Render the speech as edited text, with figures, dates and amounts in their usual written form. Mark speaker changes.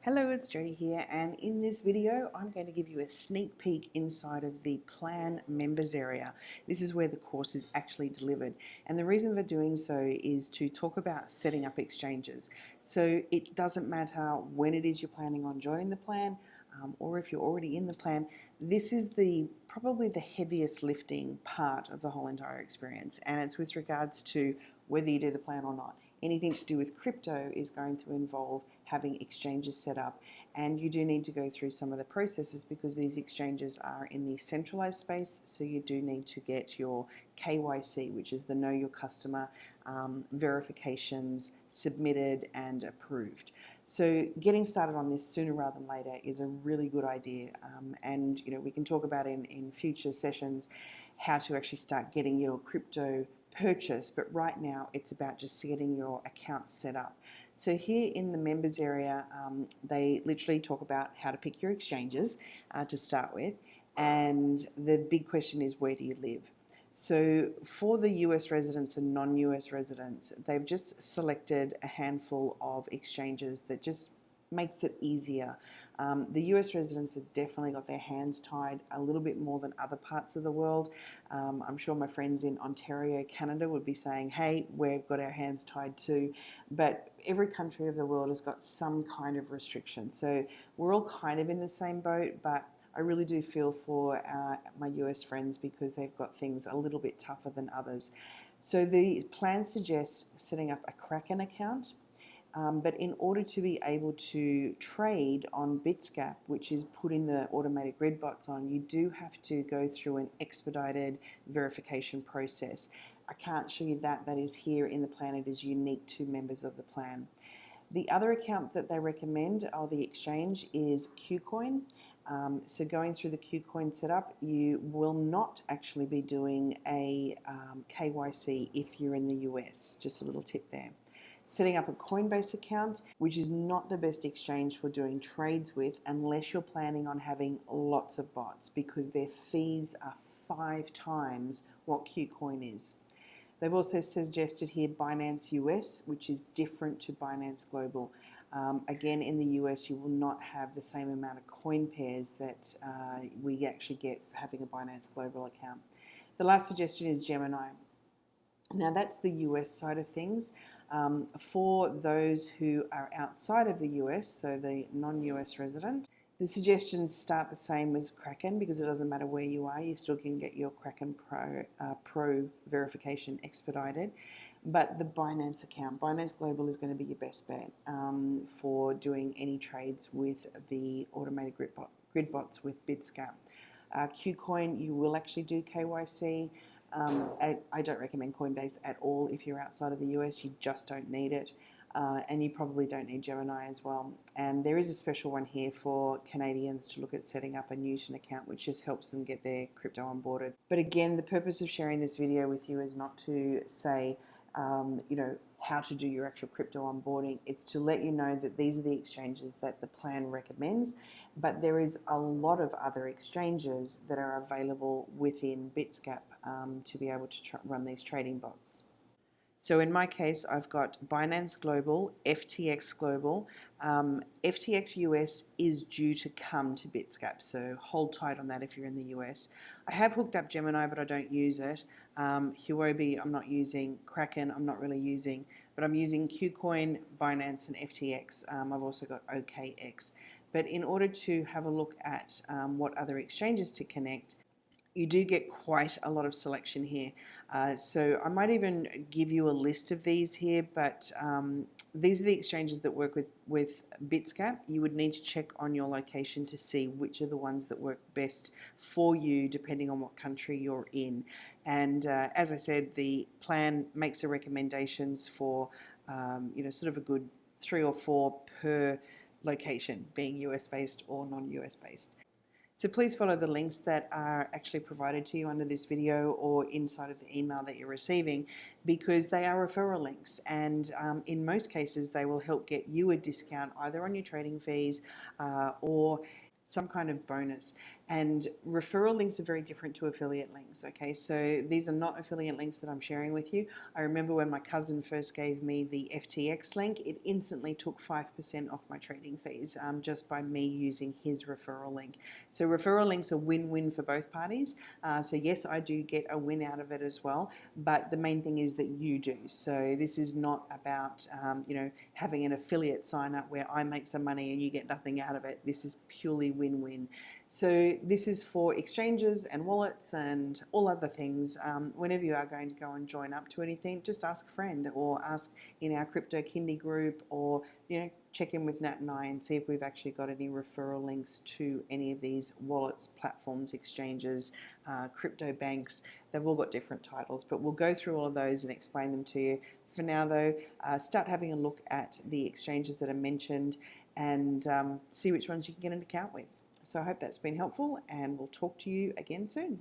Speaker 1: Hello, it's Jody here, and in this video I'm going to give you a sneak peek inside of the plan members area. This is where the course is actually delivered, and the reason for doing so is to talk about setting up exchanges. So it doesn't matter when it is you're planning on joining the plan, or if you're already in the plan. This is probably the heaviest lifting part of the whole entire experience, and it's with regards to whether you do the plan or not. Anything to do with crypto is going to involve having exchanges set up, and you do need to go through some of the processes because these exchanges are in the centralized space, so you do need to get your KYC, which is the Know Your Customer verifications submitted and approved. So getting started on this sooner rather than later is a really good idea, and we can talk about in future sessions how to actually start getting your crypto purchase, but right now it's about just getting your account set up. So here in the members area, they literally talk about how to pick your exchanges to start with, and the big question is, where do you live? So for the US residents and non-US residents, they've just selected a handful of exchanges that just makes it easier. The US residents have definitely got their hands tied a little bit more than other parts of the world. I'm sure my friends in Ontario, Canada would be saying, hey, we've got our hands tied too. But every country of the world has got some kind of restriction. So we're all kind of in the same boat, but I really do feel for my US friends because they've got things a little bit tougher than others. So the plan suggests setting up a Kraken account. But in order to be able to trade on BitsGap, which is putting the automated grid bots on, you do have to go through an expedited verification process. I can't show you that. That is here in the plan. It is unique to members of the plan. The other account that they recommend, or the exchange, is KuCoin. So going through the KuCoin setup, you will not actually be doing a KYC if you're in the US. Just a little tip there. Setting up a Coinbase account, which is not the best exchange for doing trades with unless you're planning on having lots of bots, because their fees are 5 times what KuCoin is. They've also suggested here Binance US, which is different to Binance Global. Again, in the US, you will not have the same amount of coin pairs that we actually get for having a Binance Global account. The last suggestion is Gemini. Now, that's the US side of things. For those who are outside of the US, so the non-US resident, the suggestions start the same as Kraken because it doesn't matter where you are, you still can get your Kraken Pro verification expedited. But the Binance account, Binance Global, is going to be your best bet for doing any trades with the automated grid bots with BitsGap. KuCoin, you will actually do KYC. I don't recommend Coinbase at all if you're outside of the US. You just don't need it, and you probably don't need Gemini as well. And there is a special one here for Canadians to look at setting up a Newton account, which just helps them get their crypto onboarded. But again, the purpose of sharing this video with you is not to say how to do your actual crypto onboarding. It's to let you know that these are the exchanges that the plan recommends, but there is a lot of other exchanges that are available within BitsGap to be able to run these trading bots. So in my case, I've got Binance Global, FTX Global. FTX US is due to come to BitsGap, so hold tight on that if you're in the US. I have hooked up Gemini, but I don't use it. Huobi I'm not using. Kraken I'm not really using, but I'm using KuCoin, Binance, and FTX. I've also got OKX. But in order to have a look at what other exchanges to connect, you do get quite a lot of selection here. So I might even give you a list of these here, but these are the exchanges that work with BitsGap. You would need to check on your location to see which are the ones that work best for you depending on what country you're in. And as I said, the plan makes the recommendations for sort of a good 3 or 4 per location, being US based or non-US based. So please follow the links that are actually provided to you under this video or inside of the email that you're receiving, because they are referral links, and in most cases they will help get you a discount either on your trading fees or some kind of bonus. And referral links are very different to affiliate links, okay? So these are not affiliate links that I'm sharing with you. I remember when my cousin first gave me the FTX link, it instantly took 5% off my trading fees just by me using his referral link. So referral links are win-win for both parties. So yes, I do get a win out of it as well, but the main thing is that you do. So this is not about you know, having an affiliate sign up where I make some money and you get nothing out of it. This is purely win-win. So this is for exchanges and wallets and all other things. Whenever you are going to go and join up to anything, just ask a friend or ask in our crypto kindy group, or you know, check in with Nat and I and see if we've actually got any referral links to any of these wallets, platforms, exchanges, crypto banks. They've all got different titles, but we'll go through all of those and explain them to you. For now though, start having a look at the exchanges that are mentioned and see which ones you can get an account with. So I hope that's been helpful, and we'll talk to you again soon.